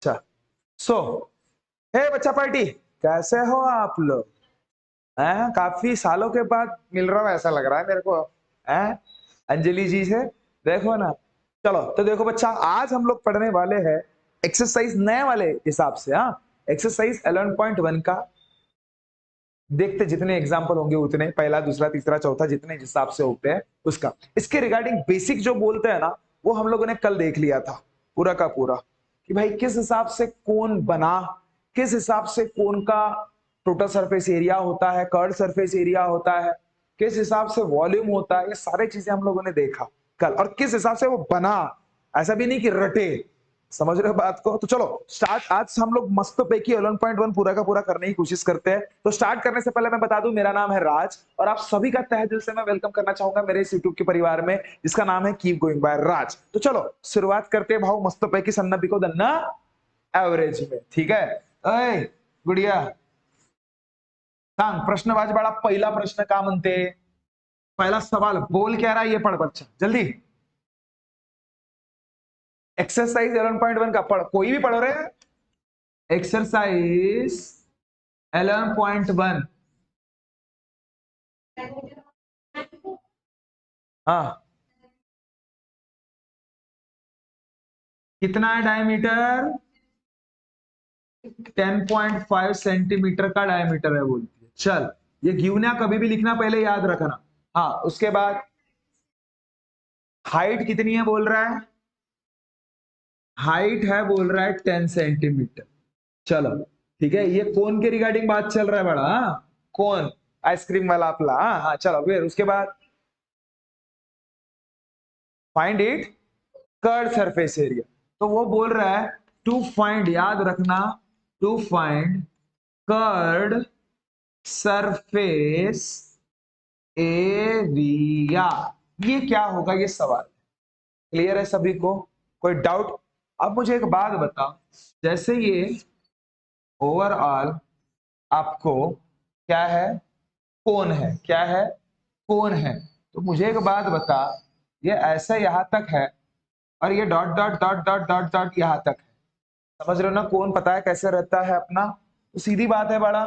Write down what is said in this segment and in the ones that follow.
अच्छा सो हे बच्चा पार्टी, कैसे हो आप लोग? हैं, काफी सालों के बाद मिल रहा हूं ऐसा लग रहा है मेरे को। हैं, अंजलि जी से देखो ना। चलो तो देखो बच्चा, आज हम लोग पढ़ने वाले हैं एक्सरसाइज नए वाले हिसाब से। हाँ, एक्सरसाइज 11.1 का देखते जितने एग्जाम्पल होंगे उतने, पहला दूसरा तीसरा चौथा जितने हिसाब से होते हैं उसका। इसके रिगार्डिंग बेसिक जो बोलते हैं ना, वो हम लोगों ने कल देख लिया था पूरा का पूरा, कि भाई किस हिसाब से कोन बना, किस हिसाब से कोन का टोटल सरफेस एरिया होता है, कर्ड सरफेस एरिया होता है, किस हिसाब से वॉल्यूम होता है, ये सारी चीजें हम लोगों ने देखा कल, और किस हिसाब से वो बना। ऐसा भी नहीं कि रटे, समझ रहे हो बात को? तो चलो स्टार्ट, आज हम लोग मस्त पैकी 11.1 पूरा का पूरा करने की कोशिश करते हैं। तो स्टार्ट करने से पहले मैं बता दूं, मेरा नाम है राज और आप सभी का तहे दिल से मैं वेलकम करना चाहूंगा मेरे इस यूट्यूब के परिवार में, जिसका नाम है कीप गोइंग बाय राज। तो चलो शुरुआत करते हैं भाव मस्त पैकी सन्ना बिको दन्ना एवरेज में, ठीक है? अय गुड़िया सांग, प्रश्नवाज बाळा, पहिला प्रश्न का म्हणते? पहला सवाल बोल क्या रहा है ये पढ़ बच्चा जल्दी। एक्सरसाइज 11.1 का पढ़, कोई भी पढ़ो रे। एक्सरसाइज 11.1। हाँ, कितना है डायमीटर? 10.5 सेंटीमीटर का डायमीटर है बोलती है। चल, ये गिवना कभी भी लिखना पहले याद रखना। हाँ, उसके बाद हाइट कितनी है बोल रहा है? हाइट है बोल रहा है 10 सेंटीमीटर। चलो ठीक है, ये कौन के रिगार्डिंग बात चल रहा है बड़ा? हाँ, कौन? आइसक्रीम वाला अपला। हाँ हाँ, चलो फिर उसके बाद find it curved surface area. तो वो बोल रहा है टू फाइंड, याद रखना, to find curved surface area. ये क्या होगा ये सवाल? क्लियर है सभी को? कोई डाउट? अब मुझे एक बात बताओ, जैसे ये ओवरऑल आपको क्या है, कौन है, क्या है, कौन है, तो मुझे एक बात बता, ये ऐसे यहां तक है और ये dot dot dot dot dot dot यहां तक है। समझ रहे हो ना कौन पता है कैसे रहता है अपना? तो सीधी बात है बड़ा,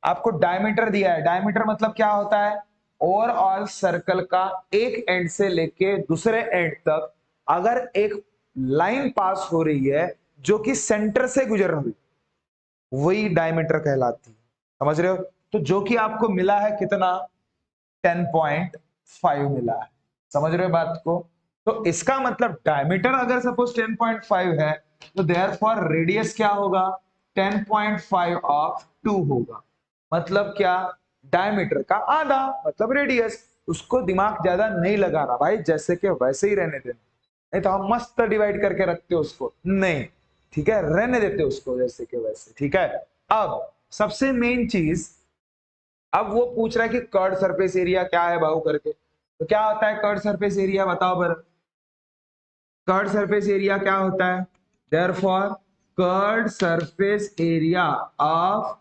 आपको डायमीटर दिया है। डायमीटर मतलब क्या होता है? ओवरऑल सर्कल का एक एंड से लेके दूसरे एंड तक अगर एक लाइन पास हो रही है जो कि सेंटर से गुजर रही, वही डायमीटर कहलाती है। समझ रहे हो? तो जो कि आपको मिला है कितना? 10.5 मिला है। समझ रहे हो बात को? तो इसका मतलब डायमीटर अगर सपोज 10.5 है, तो देयरफॉर रेडियस क्या होगा? 10.5 ऑफ 2 होगा। मतलब क्या? डायमीटर का आधा, मतलब रेडियस। उसको दिमाग ज्यादा नहीं लगाना भाई, जैसे कि वैसे ही रहने देना, नहीं तो हम मस्त डिवाइड करके रखते हो उसको, नहीं ठीक है, रहने देते उसको जैसे कि वैसे, ठीक है? अब सबसे मेन चीज, अब वो पूछ रहा है कि कर्ड सरफेस एरिया क्या है भाऊ करके। तो क्या होता है कर्ड सरफेस एरिया, बताओ बर। कर्ड सरफेस एरिया क्या होता है? Therefore curd surface area of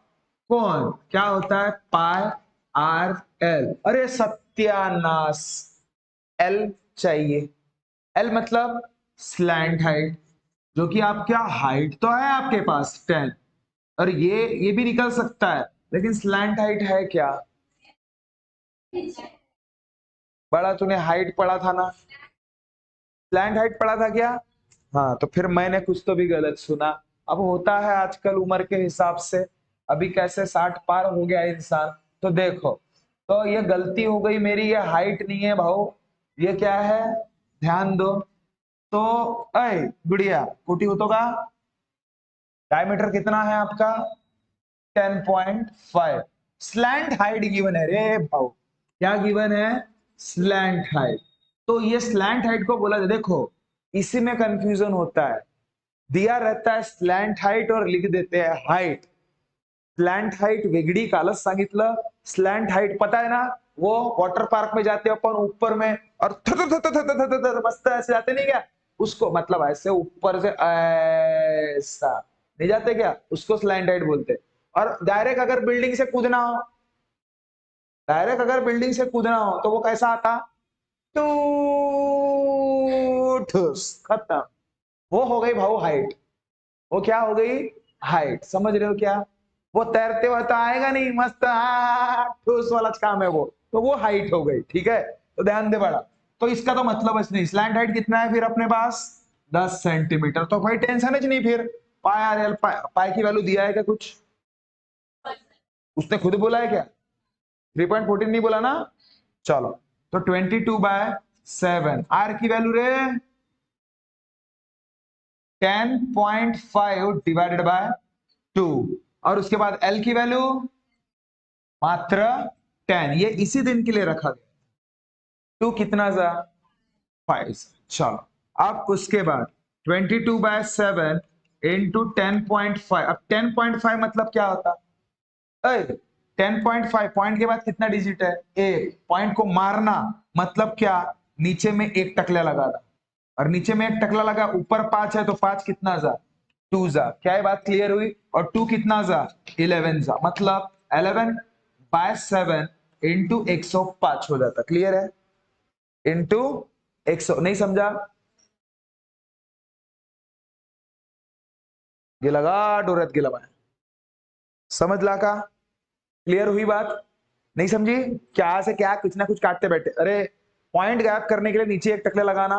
कौन क्या होता है? पाई आर एल। अरे सत्यानाश, एल चाहिए। एल मतलब स्लैंट हाइट, जो कि आपका हाइट तो है आपके पास 10, और ये भी निकल सकता है, लेकिन स्लैंट हाइट है क्या? बड़ा तूने हाइट पढ़ा था ना, स्लैंट हाइट पढ़ा था क्या? हाँ, तो फिर मैंने कुछ तो भी गलत सुना। अब होता है आजकल उम्र के हिसाब से, अभी कैसे 60 पार हो गया इंसान। तो देखो, तो ये गलती हो गई मेरी, ये हाइट नहीं है भाऊ, ये क्या है? ध्यान दो। तो अय गुड़िया कुटी हो तो का डायमीटर कितना है आपका? 10.5। स्लैंट हाइट गिवन है रे भाऊ, क्या गिवन है? Slant height. तो ये स्लैंट हाइट को बोला, देखो इसी में कंफ्यूजन होता है, दिया रहता है स्लैंट हाइट और लिख देते हैं हाइट। स्लैंट हाइट वेगड़ी, कालच सांगितलं। स्लैंट हाइट पता है ना, वो वाटर पार्क में जाते अपन ऊपर में और मस्त ऐसे जाते नहीं क्या, उसको मतलब ऐसे ऊपर से ऐसा नहीं जाते क्या, उसको स्लैंट हाइट बोलते हैं। और डायरेक्ट अगर बिल्डिंग से कूदना हो, डायरेक्ट अगर बिल्डिंग से कूदना हो तो वो कैसा आता? टू ठुस, खत्म। वो हो गई भाऊ हाइट। वो क्या हो गई, हाइट। समझ रहे हो क्या, वो तैरते हुए तो आएगा नहीं, मस्त ठोस वाला काम है वो, तो वो हाइट हो गई। ठीक है, तो ध्यान दे बड़ा। तो इसका तो मतलब नहीं, स्लैंट हाइट कितना है फिर अपने पास, 10 सेंटीमीटर। तो भाई टेंशन ही नहीं फिर, पाई आर एल, पाई की वैल्यू दिया है क्या कुछ, उसने खुद बोला है क्या, 3.14 नहीं बोला ना। चलो, तो 22/7, आर की वैल्यू रे 10.5 डिवाइडेड बाय 2, और उसके बाद एल की वैल्यू मात्र 10, ये इसी दिन के लिए रखा गया। 2 कितना सा, 5। चलो, अब उसके बाद 22/7 इंटू 10.5। अब 10.5 मतलब क्या होता है, 10.5 पॉइंट के बाद कितना डिजिट है, एक। पॉइंट को मारना मतलब क्या, नीचे में एक टकला लगाना, और नीचे में एक टकला लगा, ऊपर 5 है तो 5 कितना जा, 2 जा। क्या ये बात क्लियर हुई, और 2 कितना जा, 11 जा, मतलब 11/7 इंटू 105 हो जाता। क्लियर है, इंटू 100। नहीं समझा, गिलगा डोरत गिला मैं, समझ ला का, क्लियर हुई बात, नहीं समझी, क्या से क्या कुछ ना कुछ काटते बैठे। अरे पॉइंट गैप करने के लिए नीचे एक टकले लगाना,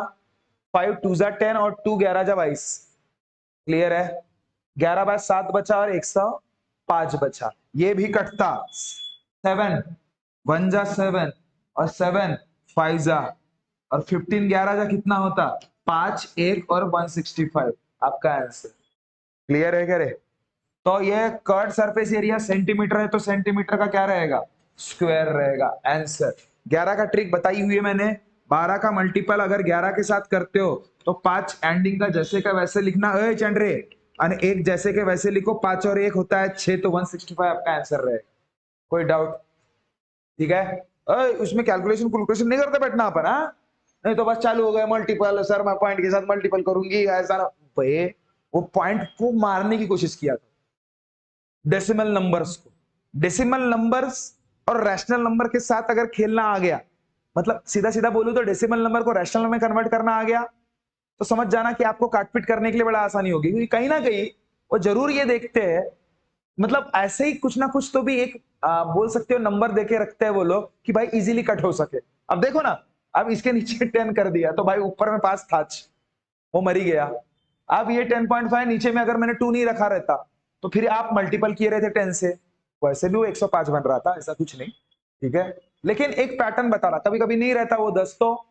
5 2 जा 10 और 2 11 जा 22। क्लियर है, 11/7 बचा और 105 बचा, ये भी कटता। 7 1 जा 7 और 7 5 जा, और 15 11 जा कितना होता, 5 1 और 165, आपका आंसर। क्लियर है क्या रे, तो ये कर्ड सरफेस एरिया सेंटीमीटर है, तो सेंटीमीटर का क्या रहेगा, स्क्वायर रहेगा आंसर। 11 का ट्रिक बताई हुई है मैंने, 12 का मल्टीपल अगर 11 के साथ करते हो तो 5 एंडिंग का जैसे का वैसे लिखना, ए चंद्रे, और एक जैसे के वैसे लिखो, 5 और 1 होता है 6, तो 165 आपका आंसर रहेगा। कोई डाउट, ठीक है। उसमें कैलकुलेशन कैलकुलेशन नहीं करते बैठना अपन, हाँ, नहीं तो बस चालू हो गए मल्टीपल, सर मैं पॉइंट के साथ मल्टीपल करूंगी ऐसा ना। भाई वो पॉइंट को मारने की कोशिश किया था, डेसिमल नंबर्स को, डेसिमल नंबर्स और रैशनल नंबर के साथ अगर खेलना आ गया, मतलब सीधा सीधा बोलूं तो डेसिमल नंबर को रैशनल में कन्वर्ट करना आ गया, तो समझ जाना कि आपको काटपीट करने के लिए बड़ा आसानी होगी, क्योंकि कहीं ना कहीं वो जरूर ये देखते हैं, मतलब ऐसे ही कुछ ना कुछ तो भी एक बोल सकते हो नंबर देके रखते हैं वो लोग कि भाई इजीली कट हो सके। अब देखो ना, अब इसके नीचे 10 कर दिया तो भाई ऊपर में पास था, वो मरी गया। अब ये 10.5 नीचे में अगर मैंने 2 नहीं रखा रहता तो फिर आप मल्टीपल किए रहे थे 10 से, वैसे भी वो 105 बन रहा था, ऐसा कुछ नहीं। ठीक है, लेकिन एक पैटर्न बता रहा, कभी कभी नहीं रहता वो 10, तो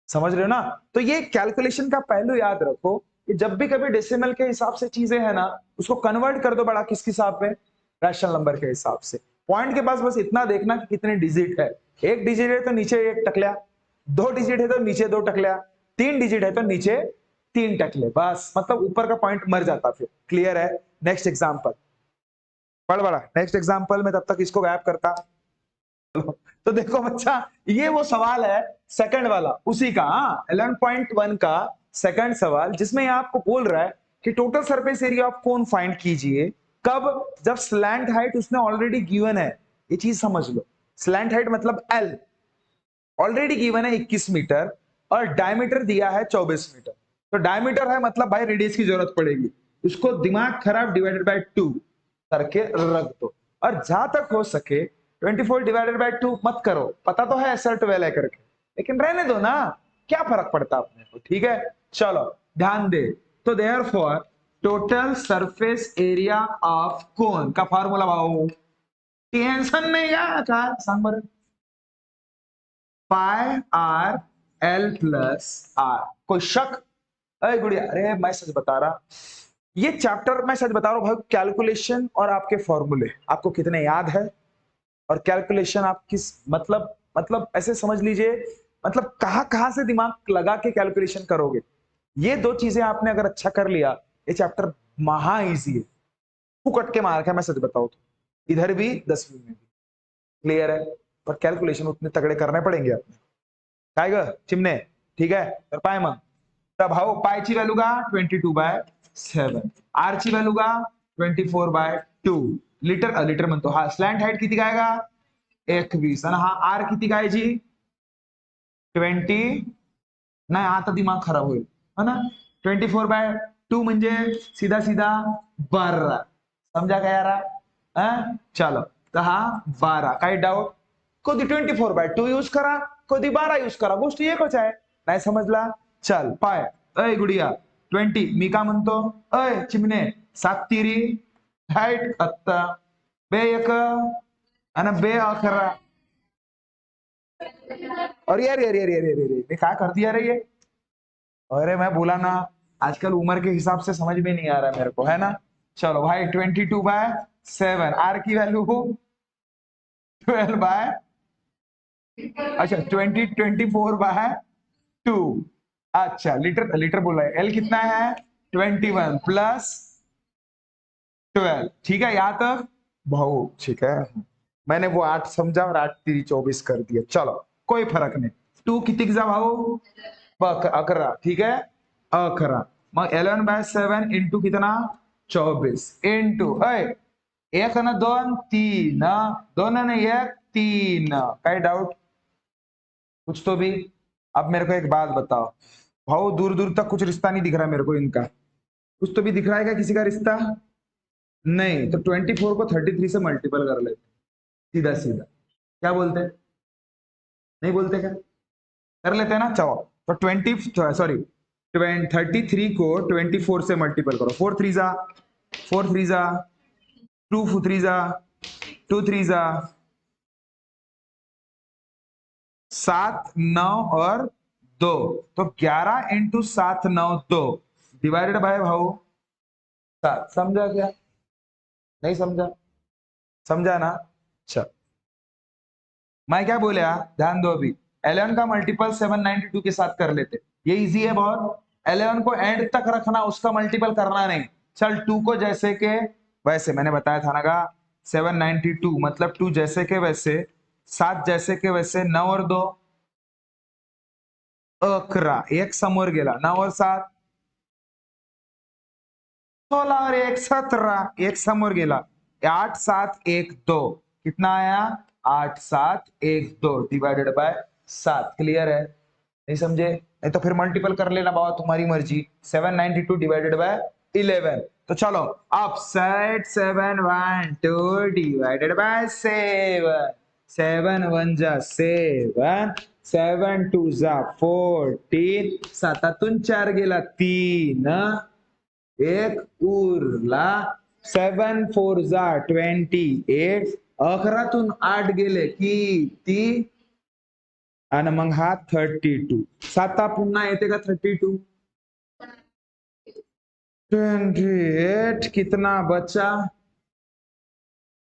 समझ रहे हो ना। तो ये कैलकुलेशन का पहलू याद रखो कि जब भी कभी डेसिमल के हिसाब से चीजें है ना, उसको कन्वर्ट कर दो बड़ा किस हिसाब में, रैशनल नंबर के हिसाब से। पॉइंट के पास बस इतना देखना कि कितने डिजिट है, एक डिजिट है तो नीचे एक टकला, 2 डिजिट है तो नीचे 2 टकला, 3 डिजिट है तो नीचे 3 टकले, बस मतलब ऊपर का पॉइंट मर जाता फिर। क्लियर है, नेक्स्ट एग्जाम्पल पढ़ बड़ा, नेक्स्ट एग्जाम्पल में तब तक इसको गायब करता। तो देखो बच्चा, ये वो सवाल है सेकंड वाला, उसी का 11.1 का सेकंड सवाल, जिसमें ये आपको बोल रहा है कि total surface area of cone find कीजिए, कब, जब स्लैंट हाइट उसने ऑलरेडी गिवन है। ये चीज समझ लो, स्लैंट हाइट मतलब एल ऑलरेडी गिवन है 21 मीटर, और डायमीटर दिया है 24 मीटर। तो डायमीटर है मतलब भाई रेडियस की जरूरत पड़ेगी, इसको दिमाग खराब डिवाइडेड बाय 2 करके रख दो, और जहां तक हो सके 24 डिवाइडेड बाय 2 मत करो, पता तो है एसर 12 है करके, लेकिन रहने दो ना, क्या फर्क पड़ता अपने को। ठीक है, चलो ध्यान दे। तो therefore total surface area of cone का फार्मूला भाऊ, टेंशन नहीं का सांग बरं, पाई आर एल प्लस आर। कोई शक, अरे गुड़िया, अरे मैं सच बता रहा, ये चैप्टर मैं सच बता रहा हूं भाई, कैलकुलेशन और आपके फॉर्मूले आपको कितने याद है, और कैलकुलेशन आप किस मतलब ऐसे समझ लीजिए, मतलब कहां कहां से दिमाग लगा के कैलकुलेशन करोगे, ये दो चीजें आपने अगर अच्छा कर लिया, ये चैप्टर महा इजी है, फुकट के मार्क है मैं सच बताऊं तो, इधर भी 10वीं में भी। क्लियर है, पर कैलकुलेशन उतने तगड़े करने पडेंगे आपने, काय ग चिमणे, ठीक आहे, तर पाय मग, तर भाऊ पायची व्हॅल्यू का 22/7, आर ची व्हॅल्यू का 24/2, लिटर लिटर म्हणतो हा, स्लॅंट हाईट किती काय का 21, आणि हा आर किती काय जी 20, नाही आता दिमाग खराब होईल, है ना, 24/2 टू म्हणजे सीधा सीधा 12. समजा का यारा? चलो तर हा 12. काही डाऊट? कधी 24/2 यूज करा, कधी 12 यूज करा, गोष्टी एकच आहे. नाही समजला? चल पाय. अय गुडिया 20. मी का म्हणतो? अय चिमणे 7 तिरी हाईट आत्ता बे 1 आणि बे 11. अरे अरे अरे अरे अरे अरे ये क्या कर दिया रे ये? अरे मैं बोला ना, आजकल उम्र के हिसाब से समझ में नहीं आ रहा मेरे को, है ना? चलो भाई 22/7 आर की वैल्यू 12/, अच्छा 24/2. अच्छा लीटर लीटर बोला है। एल कितना है? 21 प्लस 12. ठीक है यहाँ तक भाऊ? ठीक है, मैंने वो 8 समझा और 8 3 24 कर दिया. चलो कोई फरक नहीं. 2 किती जा भाऊ? 11. ठीक है 11. मग 11/7 इंटू कितना? 24 इंटू 1 आणि 2 3, 2 आणि 1 3. काही डाउट? कुछ तो भी. अब मेरे को एक बात बताओ भाऊ, दूर दूर तक कुछ रिश्ता नहीं दिख रहा मेरे को इनका. कुछ तो भी दिख रहा है क्या किसी का रिश्ता? नहीं. तो 24 को 33 से मल्टीपल कर लेते सीधा सीधा. क्या बोलते हैं? नहीं बोलते क्या? कर लेते हैं ना. चलो तो 33 को 24 से मल्टीपल करो. 4 3 जा 4 3 जा 2 3 जा 2 3 जा 7 9 और 2. तो 11 इंटू 7 9 2 डिवाइडेड बाय भाऊ 7. समझा क्या? नहीं समझा? समझा ना? अच्छा मैं क्या बोला, ध्यान दो. अभी 11 का मल्टीपल 792 के साथ कर लेते. ये इजी है बहुत. 11 को एंड तक रखना, उसका मल्टीपल करना नहीं. चल 2 को जैसे के वैसे, मैंने बताया था ना का 792 मतलब 2 जैसे के वैसे, 7 जैसे के वैसे, 9 और 2 11. 1 समोर गेला. 9 और 7 16 और 1 17. 1 समोर गेला. 8 7 1 2. कितना आया? 8 7 1 2 डिवाइडेड बाय 7. क्लियर है? नहीं समझे? नहीं तो फिर मल्टीपल कर लेना बाबा, तुम्हारी मर्जी. 792 डिवाइडेड बाय 11. तो चलो अब सेट 712 डिवाइडेड बाय 7. 7 1 जा 7, 7 2 जा 14, 7 4 गेला 3, 1 उरला. 7 4 जा 28. 11 8 गेले किती? आणि मग हा 32. 7 पुन्हा येते का 32? 28. कितना बचा?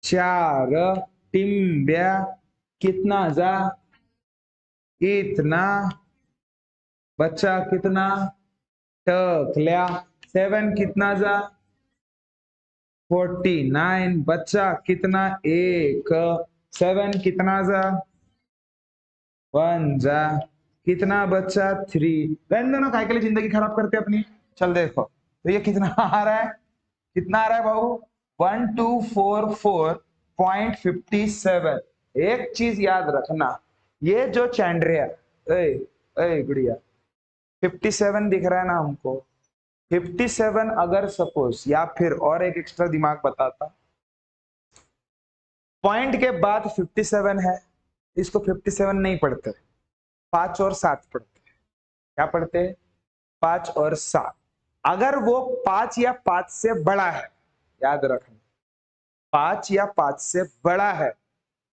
4 टिम्ब्या. कितना जा? इतना. बचा कितना? टकल्या. 7 कितना जा? 49. बचा कितना? 1. 7 कितना जा? 1 जा. कितना बचा? 3. रहने दो, काय के लिए जिंदगी खराब करते अपनी. चल देखो तो ये कितना आ रहा है? कितना आ रहा है भाऊ? 1244.57. एक चीज याद रखना, ये जो चैंड्रिया गुड़िया 57 दिख रहा है ना हमको. 57 अगर सपोज, या फिर और एक एक्स्ट्रा दिमाग बताता, पॉइंट के बाद 57 है, इसको 57 नहीं पढ़ते, 5 और 7 पढ़ते. क्या पढ़ते? 5 और 7. अगर वो 5 या 5 से बड़ा है, याद रखना 5 या 5 से बड़ा है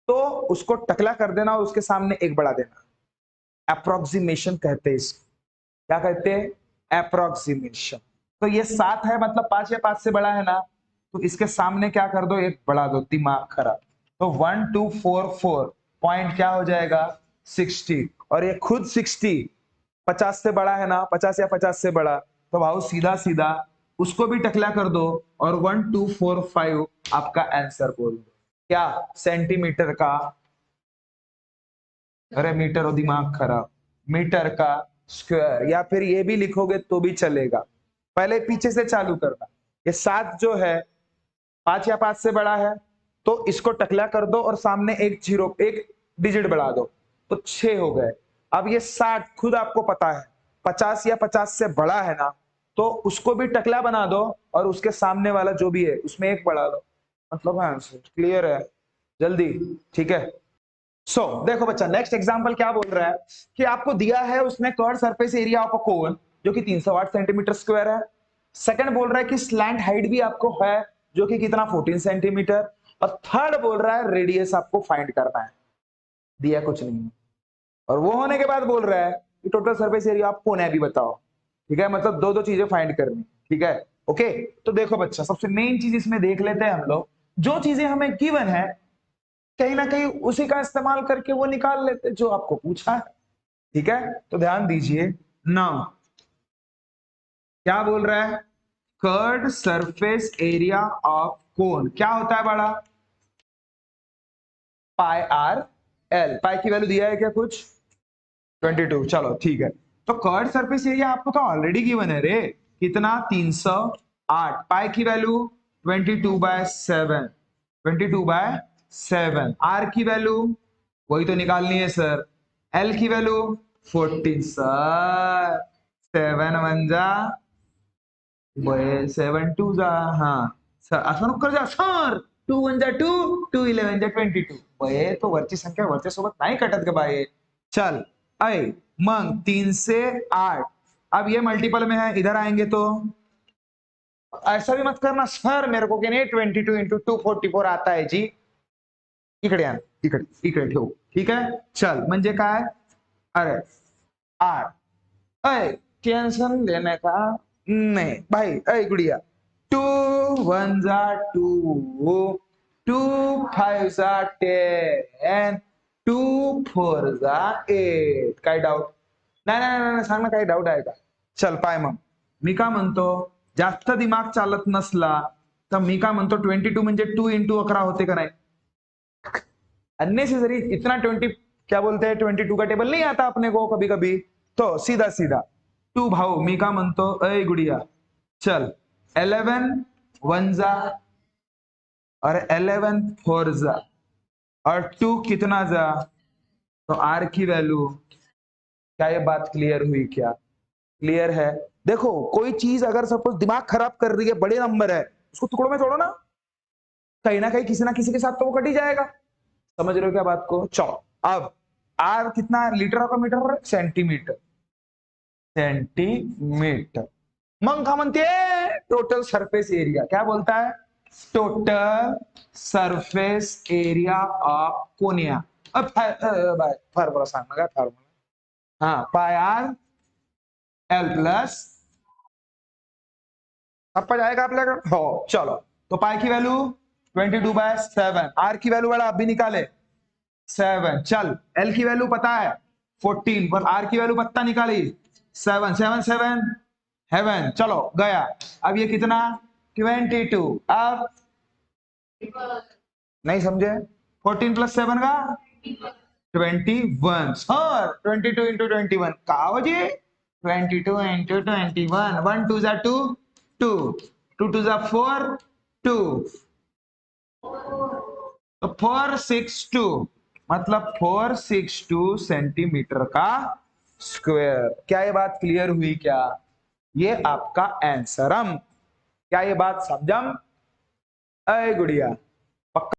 तो उसको टकला कर देना और उसके सामने एक बढ़ा देना. अप्रोक्सीमेशन कहते हैं इसको. क्या कहते हैं? अप्रोक्सीमेशन. तो ये 7 है मतलब 5 या 5 से बड़ा है ना, तो इसके सामने क्या कर दो? एक बढ़ा दो. दिमाग खराब. तो 1244 पॉइंट क्या हो जाएगा? 60. और ये खुद 60 50 से बड़ा है ना, 50 या 50 से बड़ा, तो भाव सीधा सीधा उसको भी टकला कर दो और 1245 आपका आंसर बोल दो. क्या? सेंटीमीटर का. अरे मीटर और दिमाग खराब. मीटर का स्क्वायर, या फिर ये भी लिखोगे तो भी चलेगा. पहले पीछे से चालू करना. ये 7 जो है 5 या 5 से बड़ा है तो इसको टकला कर दो और सामने एक जीरो, एक डिजिट बढ़ा दो, तो 6 हो गए. अब ये 60 खुद आपको पता है 50 या 50 से बड़ा है ना, तो उसको भी टकला बना दो और उसके सामने वाला जो भी है उसमें एक बढ़ा दो, मतलब आंसर क्लियर है। जल्दी, ठीक है। देखो बच्चा, नेक्स्ट एग्जांपल क्या बोल रहा है कि आपको दिया है उसने curve surface area of a cone जो कि 308 सेंटीमीटर स्क्वायर है। सेकंड बोल रहा है कि स्लैंट हाइट भी आपको है जो कि कितना 14 सेंटीमीटर, और थर्ड बोल रहा है रेडियस आपको फाइंड करना है, दिया कुछ नहीं है। और वो होने के बाद बोल रहा है कि टोटल सरफेस एरिया आप कौन है भी बताओ, ठीक है, मतलब दो दो चीजें फाइंड करनी, ठीक है। ओके, तो देखो बच्चा, सबसे मेन चीज इसमें देख लेते हैं हम लोग, जो चीजें हमें गिवन है कहीं ना कहीं उसी का इस्तेमाल करके वो निकाल लेते जो आपको पूछा है, ठीक है। तो ध्यान दीजिए, नाउ क्या बोल रहा है, curved surface area of cone क्या होता है बड़ा, पाई आर एल। पाई की वैल्यू दिया है क्या कुछ, 22, चलो ठीक है। तो कर्व्ड सरफेस एरिया आपको तो ऑलरेडी गिवन है रे, कितना 308, पाई की वैल्यू 22/7, 22/7, आर की वैल्यू वही तो निकालनी है सर, एल की वैल्यू 14 सर, 7 1 जा 7 2 जा, हाँ सर असं नको कर जा सर, 2 1 जा 2, 2 11 जा 22, बये तो वरची संख्या वरच्या सोबत नाही कटत ग बाये। चल ऐ मग 3 से 8, अब ये मल्टीपल में है, इधर आएंगे तो ऐसा भी मत करना सर मेरे को 22 इंटू 244 आता है जी, इकडे आण, इकडे इकडे ठेवू, ठीक है। चल म्हणजे काय, अरे 8, अय टेंशन लेने का नहीं भाई, अय गुड़िया 2 1 जा 2, 2 5 जा 10, 2 4 जा 8, काय डाऊट नाही नाही नाही, सांग ना काही डाऊट आहे का। चल पाय मग मी का म्हणतो, जास्त दिमाग चालत नसला तर मी का म्हणतो 22 म्हणजे 2 इंटू 11 होते का नाही, अननेसेसरी इतना 20 क्या बोलते हैं 22 का टेबल नहीं आता अपने को कभी कभी, तो सीधा सीधा 2 भाऊ मी का म्हणतो, अय गुड़िया चल 11 1 जा और 11 4 जा और 2 कितना जा, तो आर की वैल्यू, क्या ये बात क्लियर हुई क्या, क्लियर है। देखो कोई चीज अगर सपोज दिमाग खराब कर रही है, बड़े नंबर है, उसको टुकड़ों में तोड़ो ना, कहीं ना कहीं किसी ना किसी के साथ तो वो कट ही जाएगा, समझ रहे हो क्या बात को। चलो अब आर कितना लीटर का मीटर, सेंटीमीटर, सेंटीमीटर। मग का म्हणते टोटल सरफेस एरिया, क्या बोलता है टोटल सरफेस एरिया ऑफ कोनिया, अब फार्मूला सांगना काय फार्मूला, हाँ पाई आर एल प्लस, अब जाएगा आपल्याकडे हो, चलो तो पाई की वैल्यू 22/7, आर की वैल्यू वाला आप भी निकाले 7, चल एल की वैल्यू पता है 14 पर आर की वैल्यू पता निकाली 7 7 7 हेवन, चलो गया। अब ये कितना 22, अब नहीं समझे, 14 + 7 का 21 सर, 22 इंटू 21 कहा हो जी, 22 इंटू 21, 1 2 जा 2 2 2 2 जा 4 2, तो 462, मतलब 462 सेंटीमीटर का स्क्वायर। क्या ये बात क्लियर हुई क्या, ये आपका आंसर हम, क्या ये बात समझम, अय गुड़िया